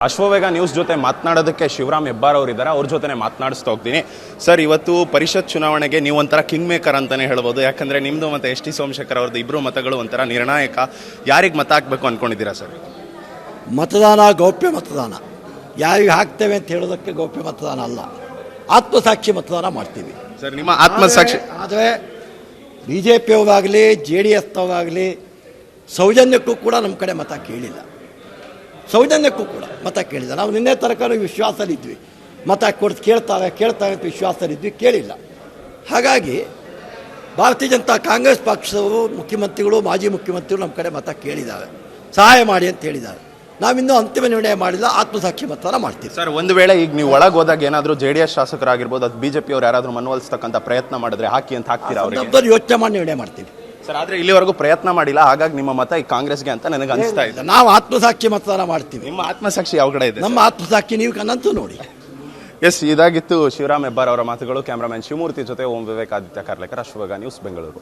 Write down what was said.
Ashwavega news ಜೊತೆ ಮಾತನಾಡೋದಕ್ಕೆ ಶಿವರಾಮ್ ಹೆಬ್ಬಾರ್ ಅವರು ಇದ್ದಾರೆ. ಅವ್ರ ಜೊತೆ ಮಾತನಾಡಿಸ್ತಾ ಹೋಗ್ತೀನಿ. ಸರ್, ಇವತ್ತು ಪರಿಷತ್ ಚುನಾವಣೆಗೆ ನೀವು ಒಂಥರ ಕಿಂಗ್ ಮೇಕರ್ ಅಂತಾನೆ ಹೇಳ್ಬೋದು. ಯಾಕಂದ್ರೆ ನಿಮ್ದು ಮತ್ತು ಎಸ್ ಟಿ ಸೋಮಶೇಖರ್ ಅವ್ರದ್ದು ಇಬ್ಬರು ಮತಗಳು ಒಂಥರ ನಿರ್ಣಾಯಕ. ಯಾರಿಗೆ ಮತ ಹಾಕಬೇಕು ಅನ್ಕೊಂಡಿದ್ದೀರಾ ಸರ್? ಮತದಾನ ಗೌಪ್ಯ ಮತದಾನ. ಯಾರಿಗೆ ಹಾಕ್ತೇವೆ ಅಂತ ಹೇಳೋದಕ್ಕೆ ಗೌಪ್ಯ ಮತದಾನ ಅಲ್ಲ, ಆತ್ಮಸಾಕ್ಷಿ ಮತದಾನ ಮಾಡ್ತೀವಿ ಸರ್. ನಿಮ್ಮ ಆತ್ಮಸಾಕ್ಷಿ ಆದರೆ ಬಿ ಜೆ ಪಿಯವ್ರಾಗಲಿ JDSನವ್ರಾಗಲಿ ಸೌಜನ್ಯಕ್ಕೂ ಕೂಡ ನಮ್ಮ ಕಡೆ ಮತ ಕೇಳಿಲ್ಲ. ಸೌಜನ್ಯಕ್ಕೂ ಕೂಡ ಮತ ಕೇಳಿಲ್ಲ. ನಾವು ನಿನ್ನೆ ತನಕ ವಿಶ್ವಾಸದಲ್ಲಿದ್ವಿ, ಮತ ಕೇಳ್ತಾರೆ ಅಂತ ವಿಶ್ವಾಸದಲ್ಲಿದ್ವಿ, ಕೇಳಿಲ್ಲ. ಹಾಗಾಗಿ ಭಾರತೀಯ ಜನತಾ ಕಾಂಗ್ರೆಸ್ ಪಕ್ಷದವರು ಮುಖ್ಯಮಂತ್ರಿಗಳು, ಮಾಜಿ ಮುಖ್ಯಮಂತ್ರಿಗಳು ನಮ್ಮ ಕಡೆ ಮತ ಕೇಳಿದ್ದಾರೆ, ಸಹಾಯ ಮಾಡಿ ಅಂತ ಹೇಳಿದ್ದಾರೆ. ನಾವಿನ್ನೂ ಅಂತಿಮ ನಿರ್ಣಯ ಮಾಡಿಲ್ಲ, ಆತ್ಮಸಾಕ್ಷಿ ಮತದಾನ ಮಾಡ್ತೀವಿ ಸರ್. ಒಂದು ವೇಳೆ ಈಗ ನೀವು ಒಳಗೆ ಹೋದಾಗ ಏನಾದರೂ JDS ಶಾಸಕರಾಗಿರ್ಬೋದು, ಅದು BJP ಅವ್ರು ಯಾರಾದರೂ ಮನವೊಲಿಸ್ತಕ್ಕಂಥ ಪ್ರಯತ್ನ ಮಾಡಿದ್ರೆ ಹಾಕಿ ಅಂತ ಹಾಕ್ತೀರಾ? ಅವ್ರಿಗೆ ಯೋಚನೆ ಮಾಡಿ ನಿರ್ಣಯ ಮಾಡ್ತೀವಿ ಸರ್. ಆದರೆ ಇಲ್ಲಿವರೆಗೂ ಪ್ರಯತ್ನ ಮಾಡಿಲ್ಲ, ಹಾಗಾಗಿ ನಿಮ್ಮ ಮತ ಈ ಕಾಂಗ್ರೆಸ್ಗೆ ಅಂತ ನನಗೆ ಅನಿಸ್ತಾ ಇದೆ. ನಾವು ಆತ್ಮಸಾಕ್ಷಿ ಮತದಾನ ಮಾಡ್ತೀವಿ. ನಿಮ್ಮ ಆತ್ಮಸಾಕ್ಷಿ ಯಾವ ಕಡೆ ಇದೆ? ನಮ್ಮ ಆತ್ಮಸಾಕ್ಷಿ ನೀವು ಕಣ್ಣಂತೂ ನೋಡಿ. ಎಸ್, ಇದಾಗಿತ್ತು ಶಿವರಾಮ್ ಹೆಬ್ಬಾರ್ ಅವರ ಮಾತುಗಳು. ಕ್ಯಾಮ್ರಾಮನ್ ಶಿವಮೂರ್ತಿ ಜೊತೆ ಓಂ ವಿವೇಕ್, ಆದಿತ್ಯ ಕಾರ್ಲೇಕರ್, ಅಶ್ವವೇಗ ನ್ಯೂಸ್, ಬೆಂಗಳೂರು.